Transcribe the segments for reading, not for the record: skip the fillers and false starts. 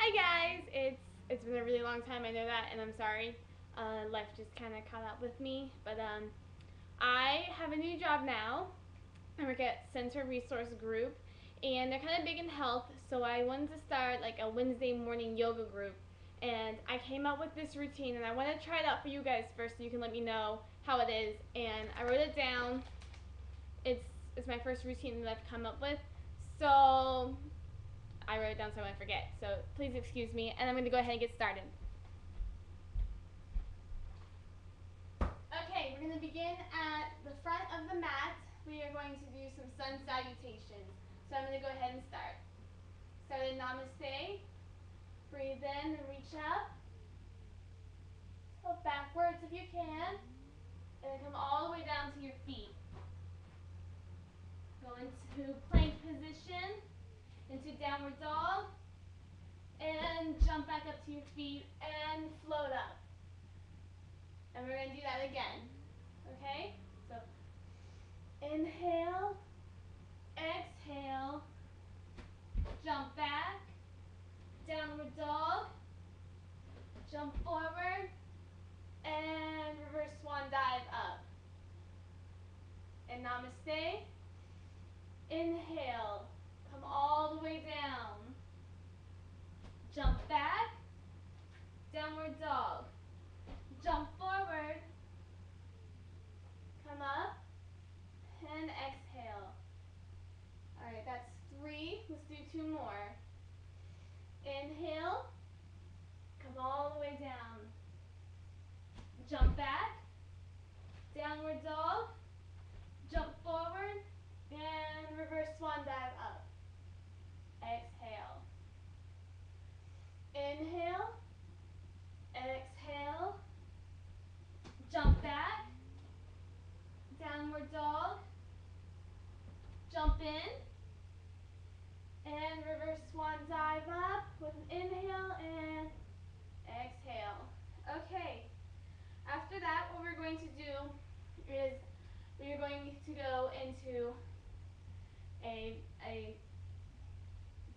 Hi guys! It's been a really long time, I know that, and I'm sorry. Life just kind of caught up with me, but I have a new job now. I work at Center Resource Group, and they're kind of big in health, so I wanted to start like a Wednesday morning yoga group. And I came up with this routine, and I want to try it out for you guys first, so you can let me know how it is. And I wrote it down. It's my first routine that I've come up with, so I wrote it down so I won't forget. So please excuse me, and I'm going to go ahead and get started. Okay, we're going to begin at the front of the mat. We are going to do some sun salutations. So I'm going to go ahead and start. Start in Namaste. Breathe in and reach up. Go backwards if you can. And then come all the way down to your feet. Go into plank position, into downward dog, and jump back up to your feet and float up. And we're going to do that again. Okay? So inhale, exhale, jump back, downward dog, jump forward, and reverse swan dive up. And Namaste. Inhale, come all the way down. Jump back, downward dog. Jump forward, come up, and exhale. All right, that's 3. Let's do 2 more. Inhale, come all the way down. Jump back, downward dog, jump forward, and reverse swan dive up. Exhale. Inhale, exhale, jump back, downward dog, jump in, and reverse swan dive up with an inhale and exhale. Okay, after that what we're going to do is we are going to go into a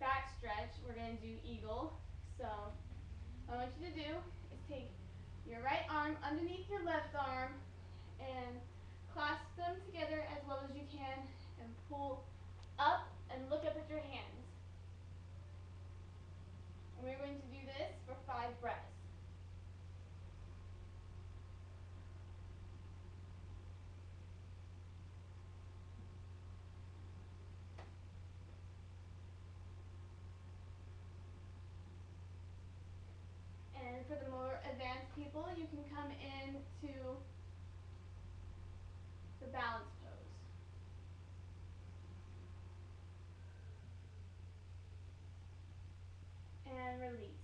back stretch. We're going to do eagle. So what I want you to do is take your right arm underneath your left arm and clasp them together as low as you can and pull up and look up at your hands. And we're going to do this for 5 breaths. And for the more advanced people, you can come into the balance pose. And release.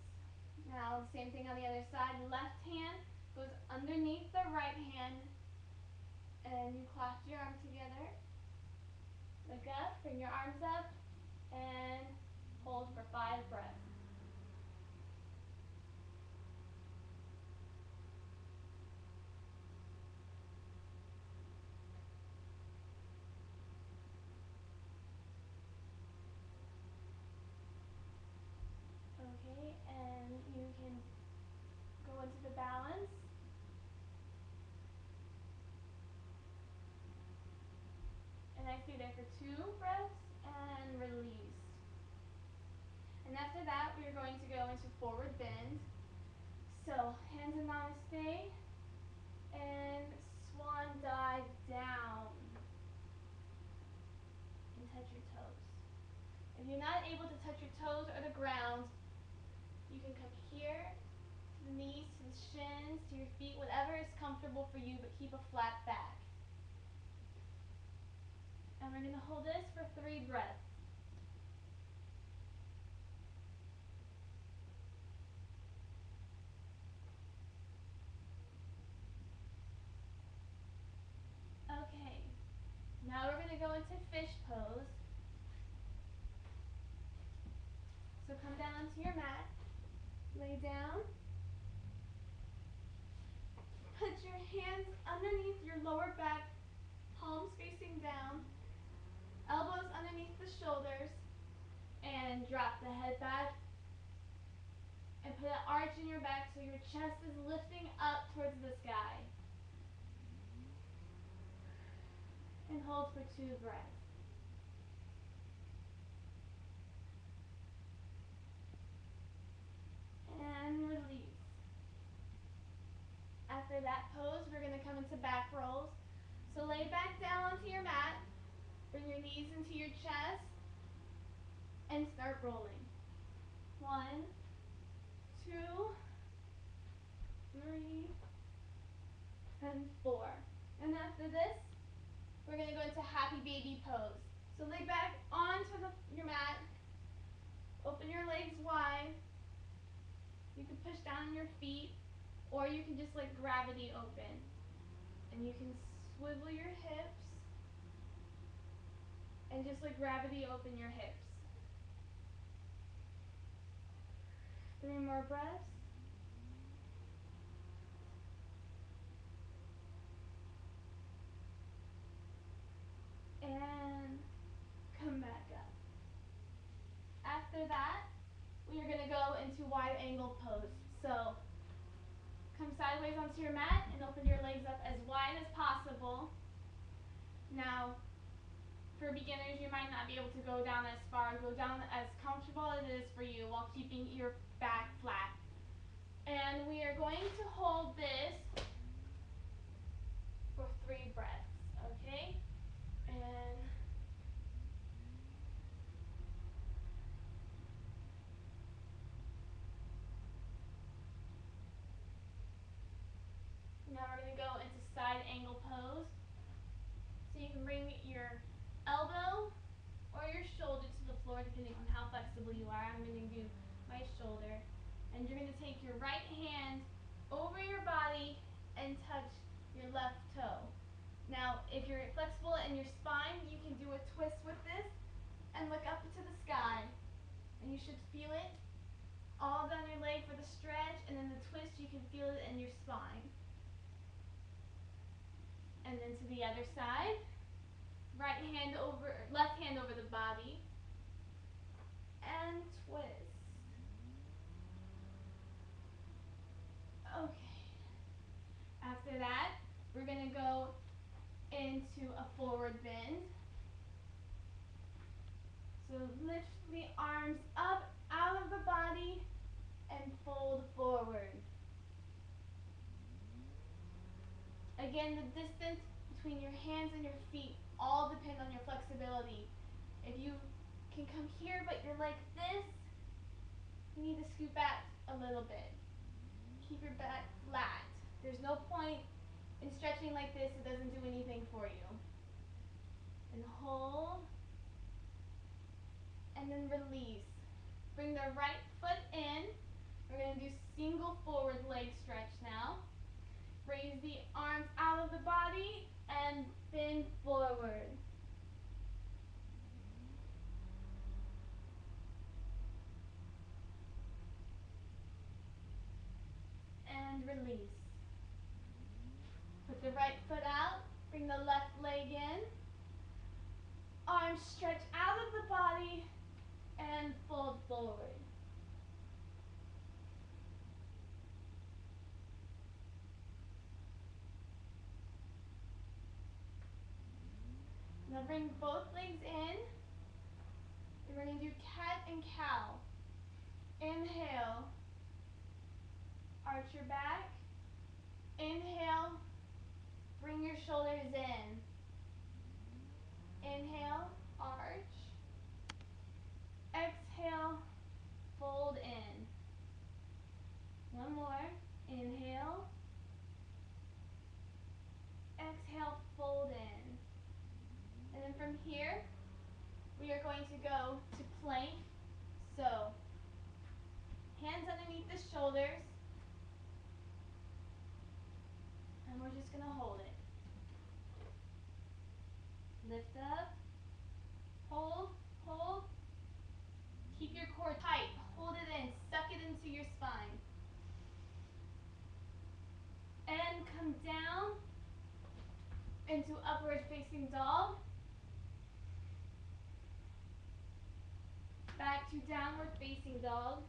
Now, same thing on the other side. Left hand goes underneath the right hand, and you clasp your arms together. Look up, bring your arms up, and hold for 5 breaths. Okay, and you can go into the balance. And I stay there for 2 breaths and release. And after that, we are going to go into forward bend. So hands in Namaste and swan dive down and touch your toes. If you're not able to touch your toes or the ground, you can come here to the knees, to the shins, to your feet, whatever is comfortable for you, but keep a flat back. And we're going to hold this for 3 breaths. Okay, now we're going to go into fish pose. So come down onto your mat, lay down, put your hands underneath your lower back, palms facing down, elbows underneath the shoulders, and drop the head back your chest is lifting up towards the sky. And hold for 2 breaths. And release. After that pose, we're going to come into back rolls. So lay back down onto your mat. Bring your knees into your chest. And start rolling. 1, 2, 3, and 4. And after this, we're going to go into happy baby pose. So lay back onto your mat. Open your legs wide. You can push down on your feet, or you can just let gravity open. And you can swivel your hips, and just let gravity open your hips. 3 more breaths. And come back up. After that, we are going to go into wide angle pose. So come sideways onto your mat and open your legs up as wide as possible. Now, for beginners, you might not be able to go down as far. Go down as comfortable as it is for you while keeping your back flat. And we are going to hold this for 3 breaths, okay? And now we're going to go into side angle pose. So you can bring your elbow or your shoulder to the floor depending on how flexible you are. I'm going to do my shoulder. And you're going to take your right hand over your body and touch your left toe. Now, if you're flexible in your spine, you can do a twist with this and look up into the sky. And you should feel it all down your leg for the stretch, and then the twist, you can feel it in your spine. And then to the other side, left hand over the body, and twist. Okay. After that, we're going to go into a forward bend. So lift the arms up out of the body and fold forward. Again, the distance between your hands and your feet all depend on your flexibility. If you can come here but you're like this, you need to scoot back a little bit. Keep your back flat. There's no point in stretching like this. It doesn't do anything for you. And hold. And then release. Bring the right foot in. We're going to do single forward leg stretch now. Raise the arms out of the body and bend forward. And release. Put the right foot out. Bring the left leg in. Arms stretch out of the body and fold forward. Now bring both legs in. We're going to do cat and cow. Inhale. Arch your back. Inhale. Bring your shoulders in. Inhale, arch. Exhale, fold in. One more. Inhale. Exhale, fold in. And then from here, we are going to go to plank. So, hands underneath the shoulders. And we're just going to hold it. Lift up. Hold, hold. Keep your core tight. Hold it in. Suck it into your spine. And come down into upward facing dog. Back to downward facing dog.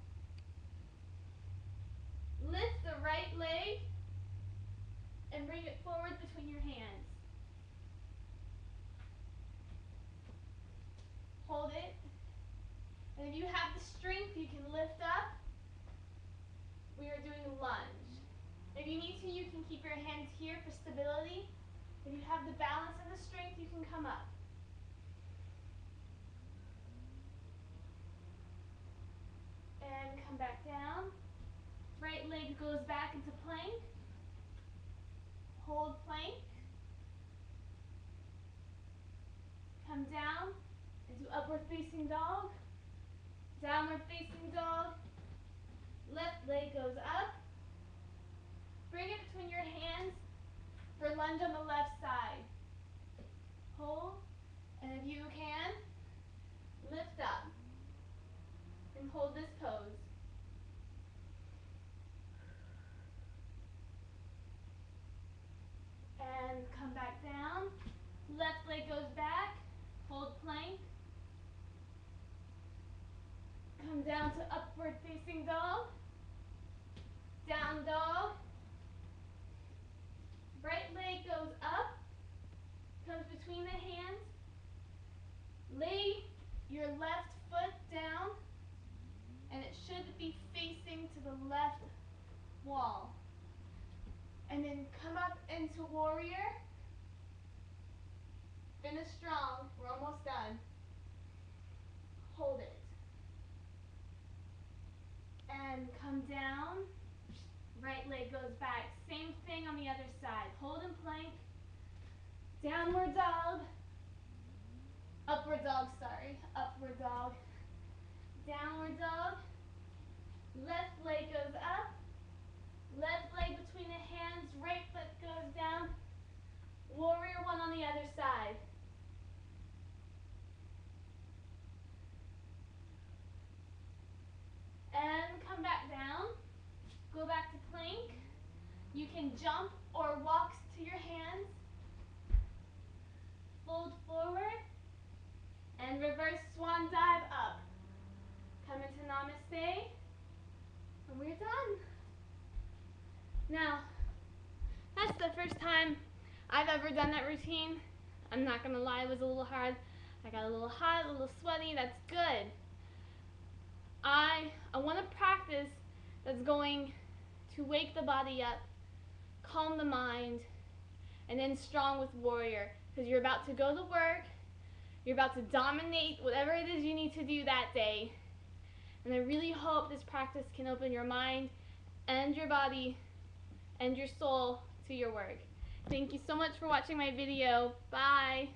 Lift the have the balance and the strength, you can come up. And come back down. Right leg goes back into plank. Hold plank. Come down into upward facing dog. Downward facing dog. Left leg goes up. Bring it between your hands for lunge on the left side. Hold, and if you can, lift up and hold this pose. And come back down. Left leg goes back. Hold plank. Come down to upward facing dog. Down dog. Right leg goes up. Comes between the hands. Lay your left foot down. And it should be facing to the left wall. And then come up into warrior. Finish strong. We're almost done. Hold it. And come down. Right leg goes back. Same thing on the other side. Hold in plank. Downward dog. Upward dog, sorry. Upward dog. Downward dog. Left leg goes up. Left leg between the hands. Right foot goes down. Warrior one on the other side. And come back down. Go back to plank. You can jump or walk to your hands. Fold forward. And reverse swan dive up. Come into namaste. And we're done. Now, that's the first time I've ever done that routine. I'm not gonna lie, it was a little hard. I got a little hot, a little sweaty. That's good. I want to practice that's going to wake the body up, calm the mind, and then strong with warrior. Because you're about to go to work, you're about to dominate whatever it is you need to do that day. And I really hope this practice can open your mind and your body and your soul to your work. Thank you so much for watching my video. Bye.